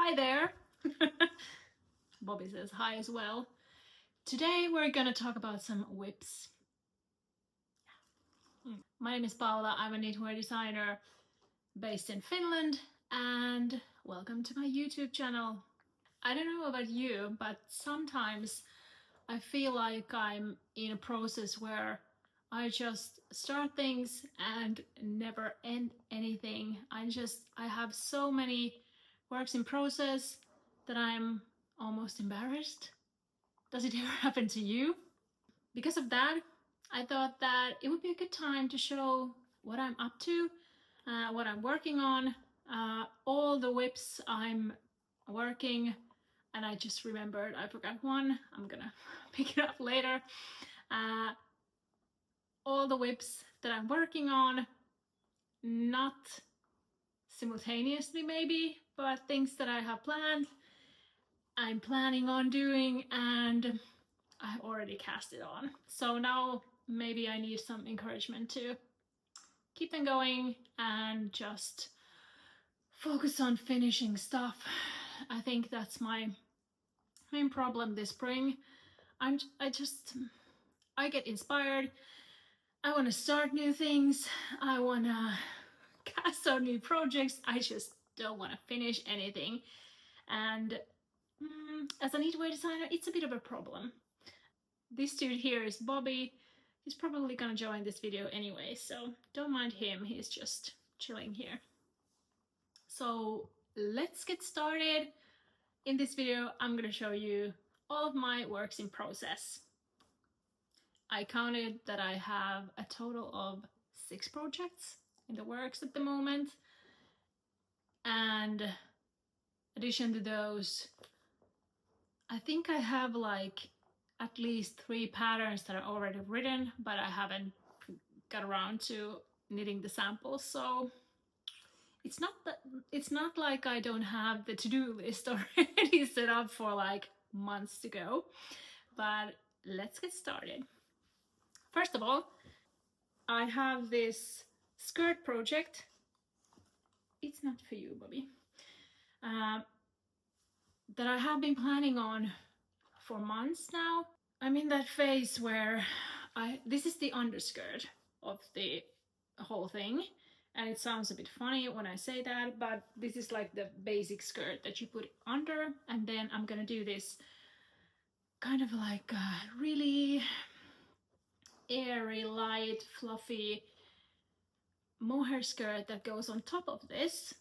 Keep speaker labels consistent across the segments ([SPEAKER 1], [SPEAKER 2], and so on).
[SPEAKER 1] Hi there! Bobby says hi as well. Today we're gonna talk about some whips. My name is Paula, I'm a knitwear designer based in Finland, and welcome to my YouTube channel. I don't know about you, but sometimes I feel like I'm in a process where I just start things and never end anything. I have so many works in process that I'm almost embarrassed. Does it ever happen to you? Because of that, I thought that it would be a good time to show what I'm up to, what I'm working on, all the whips I'm working, and I just remembered I forgot one. I'm gonna pick it up later. All the whips that I'm working on, not simultaneously maybe, but things that I have planned, I'm planning on doing, and I've already cast it on. So now maybe I need some encouragement to keep them going and just focus on finishing stuff. I think that's my main problem this spring. I get inspired. I want to start new things. I want to cast on new projects. I just don't want to finish anything. And as a knitwear designer, it's a bit of a problem. This dude here is Bobby. He's probably gonna join this video anyway, so don't mind him. He's just chilling here. So let's get started. In this video, I'm gonna show you all of my works in process. I counted that I have a total of 6 projects in the works at the moment. And in addition to those, I think I have like at least 3 patterns that are already written, but I haven't got around to knitting the samples. So it's not like I don't have the to-do list already set up for like months to go. But let's get started. First of all, I have this skirt project. It's not for you, Bobby. That I have been planning on for months now. I'm in that phase where this is the underskirt of the whole thing, and it sounds a bit funny when I say that, but this is like the basic skirt that you put under, and then I'm gonna do this kind of like a really airy, light, fluffy mohair skirt that goes on top of this,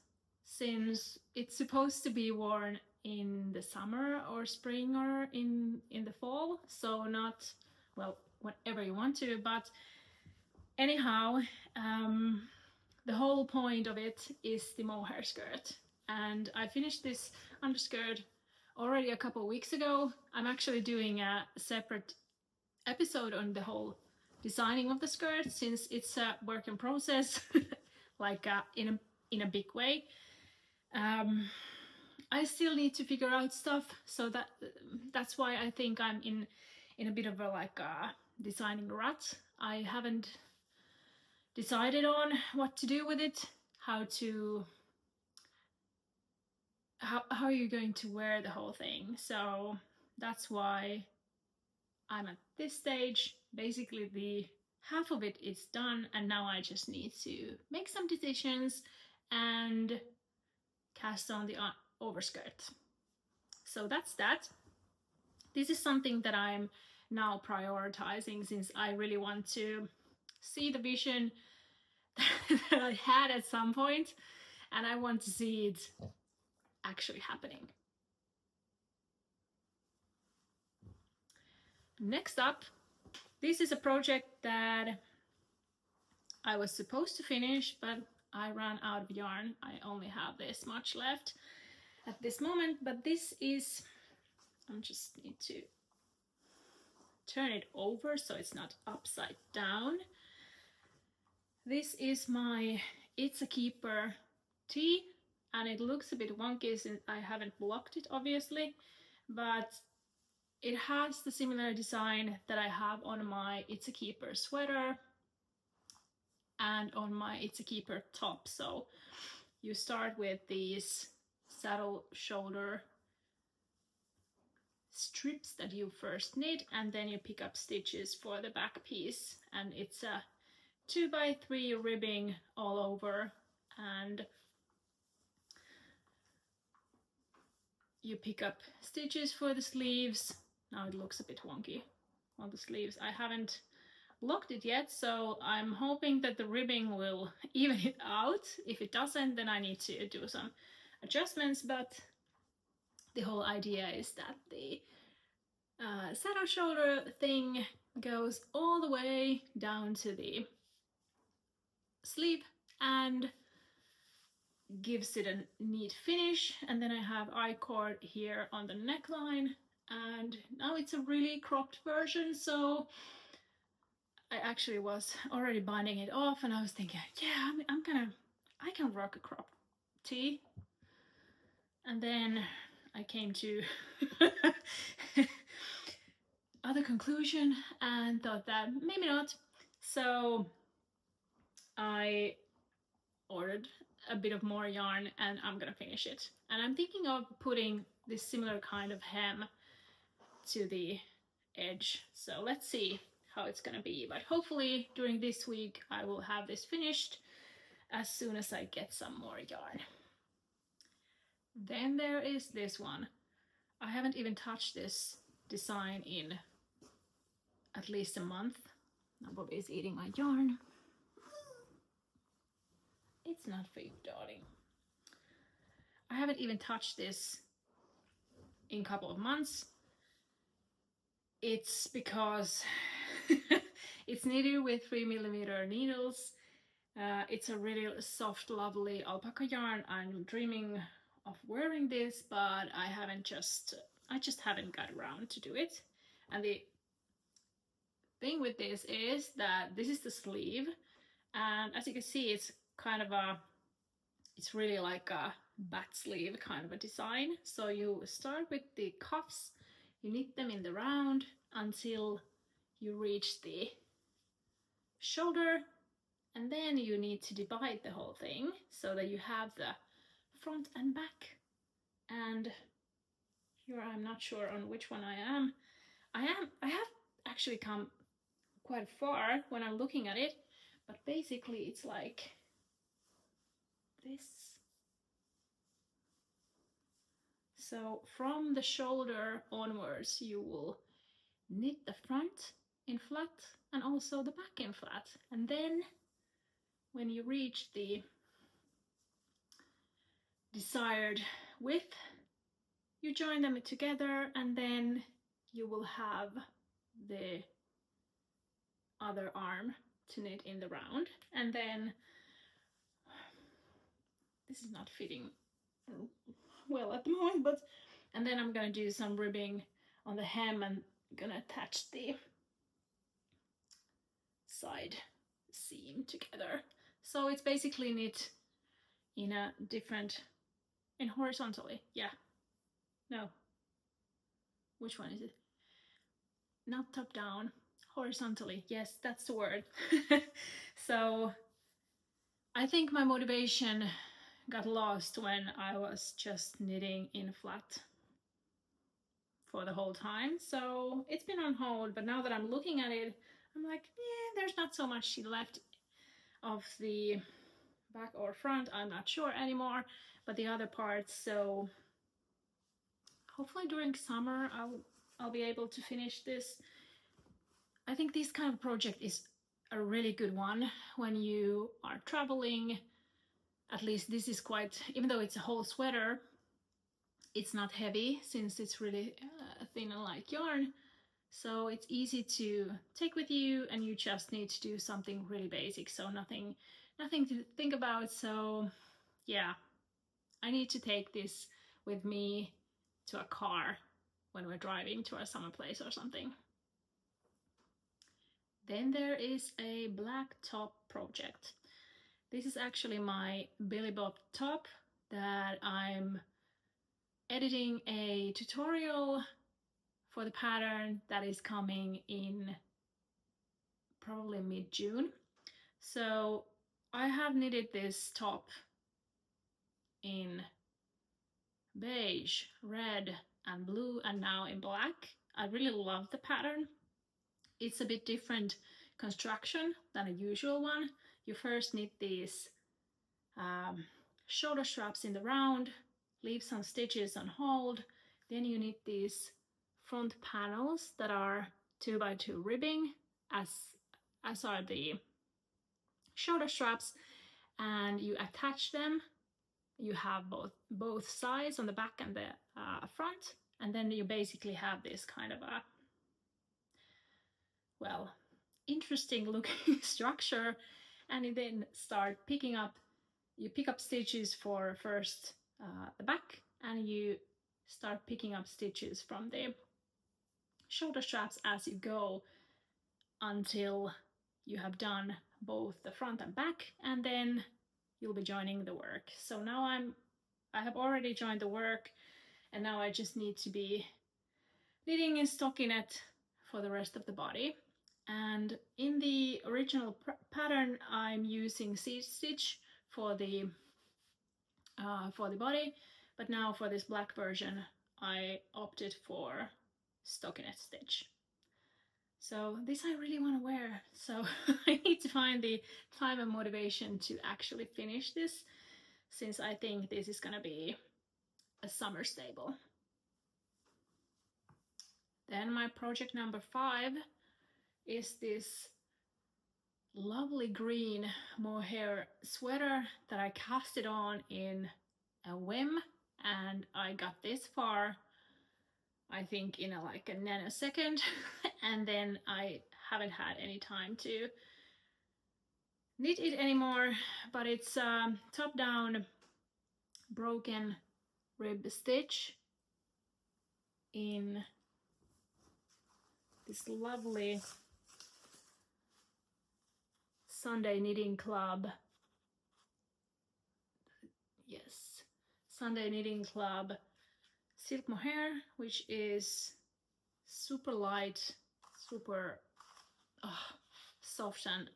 [SPEAKER 1] since it's supposed to be worn in the summer or spring or in the fall, so not, well, whatever you want to, but anyhow, the whole point of it is the mohair skirt. And I finished this underskirt already a couple weeks ago. I'm actually doing a separate episode on the whole designing of the skirt, since it's a work in process, like in a big way. I still need to figure out stuff, so that's why I think I'm in a bit of a like designing rut. I haven't decided on what to do with it, how are you going to wear the whole thing. So that's why I'm at this stage. Basically the half of it is done, and now I just need to make some decisions and cast on the overskirt. So that's that. This is something that I'm now prioritizing, since I really want to see the vision that I had at some point, and I want to see it actually happening. Next up, this is a project that I was supposed to finish, but I ran out of yarn. I only have this much left at this moment, but this is, I just need to turn it over so it's not upside down. This is my It's a Keeper tee, and it looks a bit wonky since I haven't blocked it obviously, but it has the similar design that I have on my It's a Keeper sweater and on my It's a Keeper top. So you start with these saddle shoulder strips that you first knit, and then you pick up stitches for the back piece, and it's a 2x3 ribbing all over, and you pick up stitches for the sleeves. Now it looks a bit wonky on the sleeves. I haven't locked it yet, so I'm hoping that the ribbing will even it out. If it doesn't, then I need to do some adjustments, but the whole idea is that the saddle shoulder thing goes all the way down to the sleeve and gives it a neat finish. And then I have I-cord here on the neckline, and now it's a really cropped version, so I actually was already binding it off, and I was thinking, yeah, I can rock a crop tee. And then I came to other conclusion and thought that maybe not. So I ordered a bit of more yarn, and I'm gonna finish it. And I'm thinking of putting this similar kind of hem to the edge. So let's see how it's gonna be, but hopefully during this week I will have this finished as soon as I get some more yarn. Then there is this one. I haven't even touched this design in at least a month. Now Bobby is eating my yarn. It's not for you, darling. I haven't even touched this in a couple of months. It's because it's knitted with 3mm needles. It's a really soft, lovely alpaca yarn. I'm dreaming of wearing this, but I just haven't got around to do it. And the thing with this is that this is the sleeve, and as you can see, it's kind of it's really like a bat sleeve kind of a design. So you start with the cuffs, you knit them in the round until you reach the shoulder, and then you need to divide the whole thing so that you have the front and back. And here I'm not sure on which one I am. I have actually come quite far when I'm looking at it, but basically it's like this. So from the shoulder onwards you will knit the front in flat and also the back in flat, and then when you reach the desired width you join them together, and then you will have the other arm to knit in the round. And then this is not fitting well at the moment, but and then I'm gonna do some ribbing on the hem and gonna attach the side seam together. So it's basically knit in a different, in horizontally, yeah. No. Which one is it? Not top down, horizontally. Yes, that's the word. So I think my motivation got lost when I was just knitting in flat for the whole time. So it's been on hold, but now that I'm looking at it, I'm like, yeah, there's not so much left of the back or front. I'm not sure anymore, but the other parts. So hopefully during summer I'll be able to finish this. I think this kind of project is a really good one when you are traveling. At least this is quite, even though it's a whole sweater, it's not heavy since it's really thin and light yarn. So it's easy to take with you, and you just need to do something really basic. So nothing to think about. So yeah, I need to take this with me to a car when we're driving to our summer place or something. Then there is a black top project. This is actually my Billy Bob top that I'm editing a tutorial for the pattern that is coming in probably mid-June. So I have knitted this top in beige, red, and blue, and now in black. I really love the pattern. It's a bit different construction than a usual one. You first knit these shoulder straps in the round, leave some stitches on hold, then you knit these front panels that are 2x2 ribbing, as are the shoulder straps, and you attach them. You have both sides on the back and the front, and then you basically have this kind of a, well, interesting looking structure, and you then start picking up, you pick up stitches for first the back, and you start picking up stitches from the shoulder straps as you go until you have done both the front and back, and then you'll be joining the work. So now I have already joined the work, and now I just need to be knitting and stockinette for the rest of the body. And in the original pattern, I'm using seed stitch for the body, but now for this black version, I opted for stockinette stitch. So this I really want to wear, so I need to find the time and motivation to actually finish this, since I think this is gonna be a summer staple. Then my project number 5 is this lovely green mohair sweater that I casted on in a whim, and I got this far, I think, in like a nanosecond, and then I haven't had any time to knit it anymore. But it's top down broken rib stitch in this lovely Sunday Knitting Club, yes, Sunday Knitting Club silk mohair, which is super light, super soft and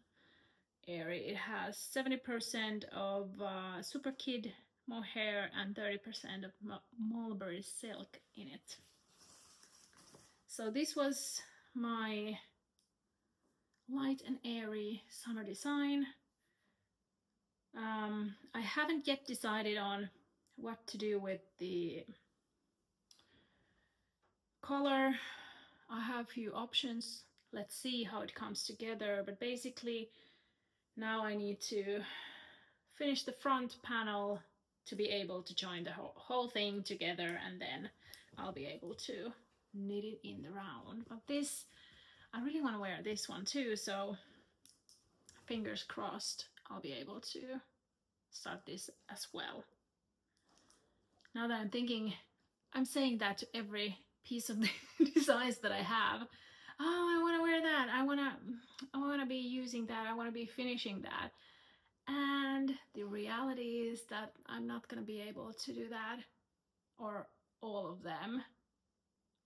[SPEAKER 1] airy. It has 70% of super kid mohair and 30% of mulberry silk in it. So this was my light and airy summer design. I haven't yet decided on what to do with the color. I have a few options. Let's see how it comes together, but basically now I need to finish the front panel to be able to join the whole thing together, and then I'll be able to knit it in the round. But this, I really want to wear this one too, so fingers crossed I'll be able to start this as well. Now that I'm thinking, I'm saying that to every piece of the designs that I have. Oh, I want to wear that. I want to be using that. I want to be finishing that. And the reality is that I'm not going to be able to do that, or all of them,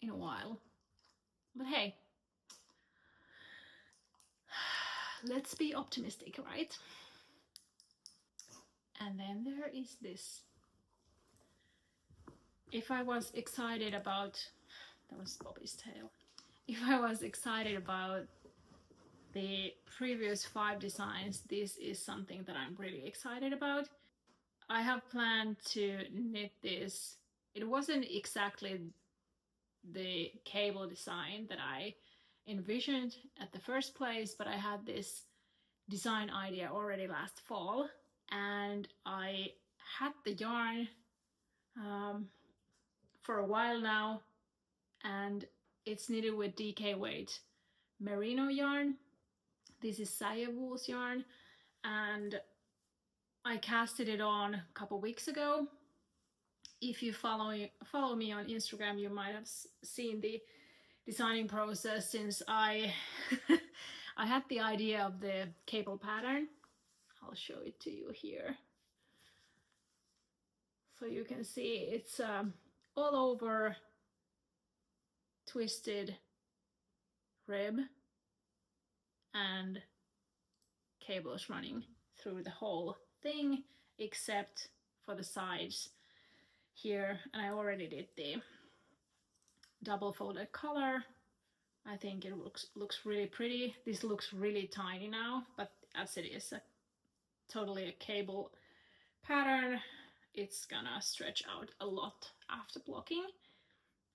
[SPEAKER 1] in a while. But hey, let's be optimistic, right? And then there is this. If I was excited about, that was Bobby's tail. If I was excited about the previous 5 designs, this is something that I'm really excited about. I have planned to knit this. It wasn't exactly the cable design that I envisioned at the first place, but I had this design idea already last fall, and I had the yarn for a while now, and it's knitted with DK weight merino yarn. This is Saya Wool's yarn, and I casted it on a couple weeks ago. If you follow me on Instagram, you might have seen the designing process, since I I had the idea of the cable pattern. I'll show it to you here. So you can see it's all over twisted rib and cables running through the whole thing, except for the sides. here, and I already did the double folded color. I think it looks really pretty. This looks really tiny now, but as it is totally a cable pattern, it's gonna stretch out a lot after blocking.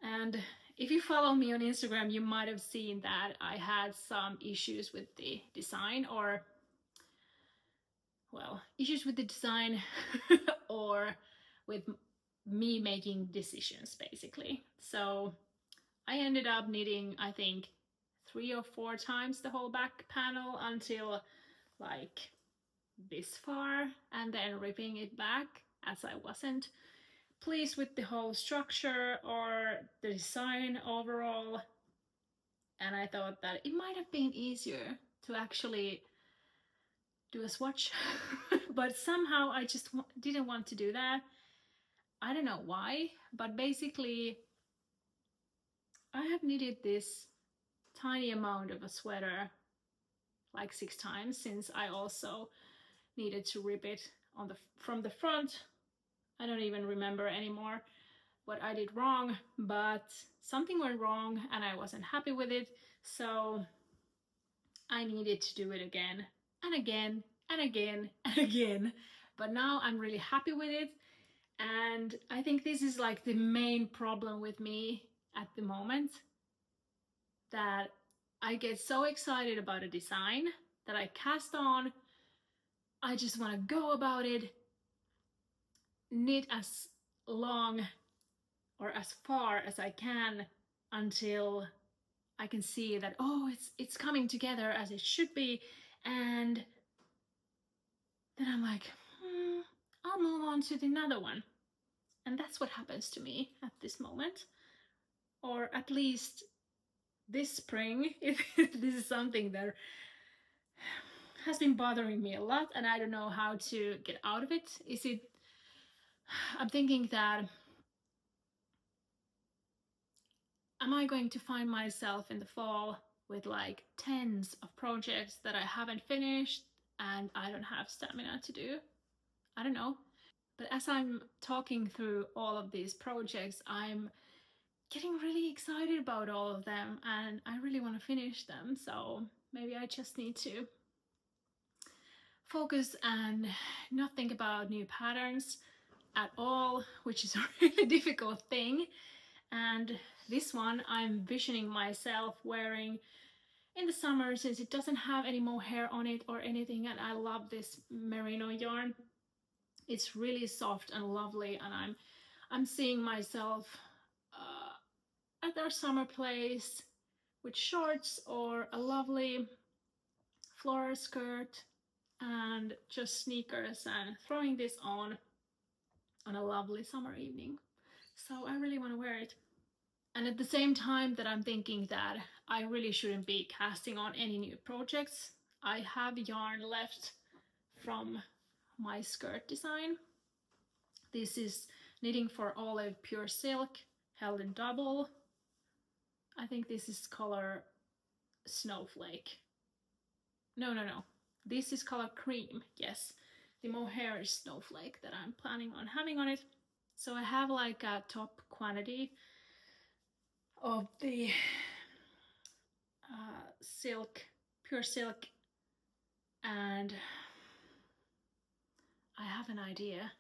[SPEAKER 1] And if you follow me on Instagram, you might have seen that I had some issues with the design, or well, issues with the design or with me making decisions basically. So I ended up knitting, I think, 3 or 4 times the whole back panel until like this far, and then ripping it back as I wasn't pleased with the whole structure or the design overall. And I thought that it might have been easier to actually do a swatch, but somehow I just didn't want to do that. I don't know why, but basically I have knitted this tiny amount of a sweater like 6 times, since I also needed to rip it on from the front. I don't even remember anymore what I did wrong, but something went wrong and I wasn't happy with it, so I needed to do it again and again and again and again. But now I'm really happy with it, and I think this is like the main problem with me at the moment, that I get so excited about a design that I cast on. I just want to go about it, knit as long or as far as I can until I can see that, oh, it's coming together as it should be, and then I'm like, I'll move on to another one. And that's what happens to me at this moment, or at least this spring. This is something that has been bothering me a lot, and I don't know how to get out of it. I'm thinking that, am I going to find myself in the fall with like tens of projects that I haven't finished and I don't have stamina to do? I don't know. But as I'm talking through all of these projects, I'm getting really excited about all of them and I really want to finish them. So maybe I just need to focus and not think about new patterns at all, which is a really difficult thing. And this one I'm visioning myself wearing in the summer, since it doesn't have any mohair on it or anything, and I love this merino yarn. It's really soft and lovely, and I'm seeing myself at our summer place with shorts or a lovely floral skirt and just sneakers, and throwing this on a lovely summer evening. So I really want to wear it. And at the same time that I'm thinking that I really shouldn't be casting on any new projects, I have yarn left from my skirt design. This is Knitting for Olive Pure Silk, held in double. I think this is color Snowflake. No. This is color Cream, yes. The mohair is Snowflake that I'm planning on having on it. So I have like a top quantity of the silk, pure silk, and I have an idea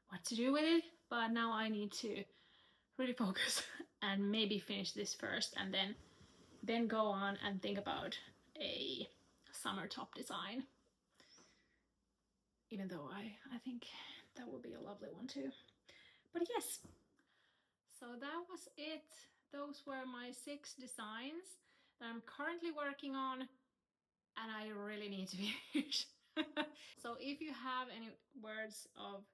[SPEAKER 1] what to do with it, but now I need to really focus and maybe finish this first, and then go on and think about a summer top design, even though I think that would be a lovely one too. But yes, so that was it. Those were my 6 designs that I'm currently working on, and I really need to finish. So if you have any words of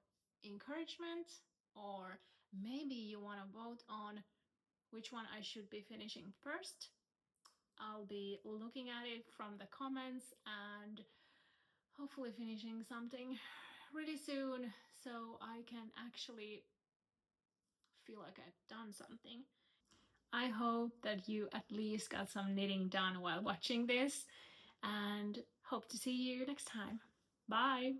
[SPEAKER 1] encouragement, or maybe you want to vote on which one I should be finishing first, I'll be looking at it from the comments and hopefully finishing something really soon, so I can actually feel like I've done something. I hope that you at least got some knitting done while watching this, and hope to see you next time. Bye!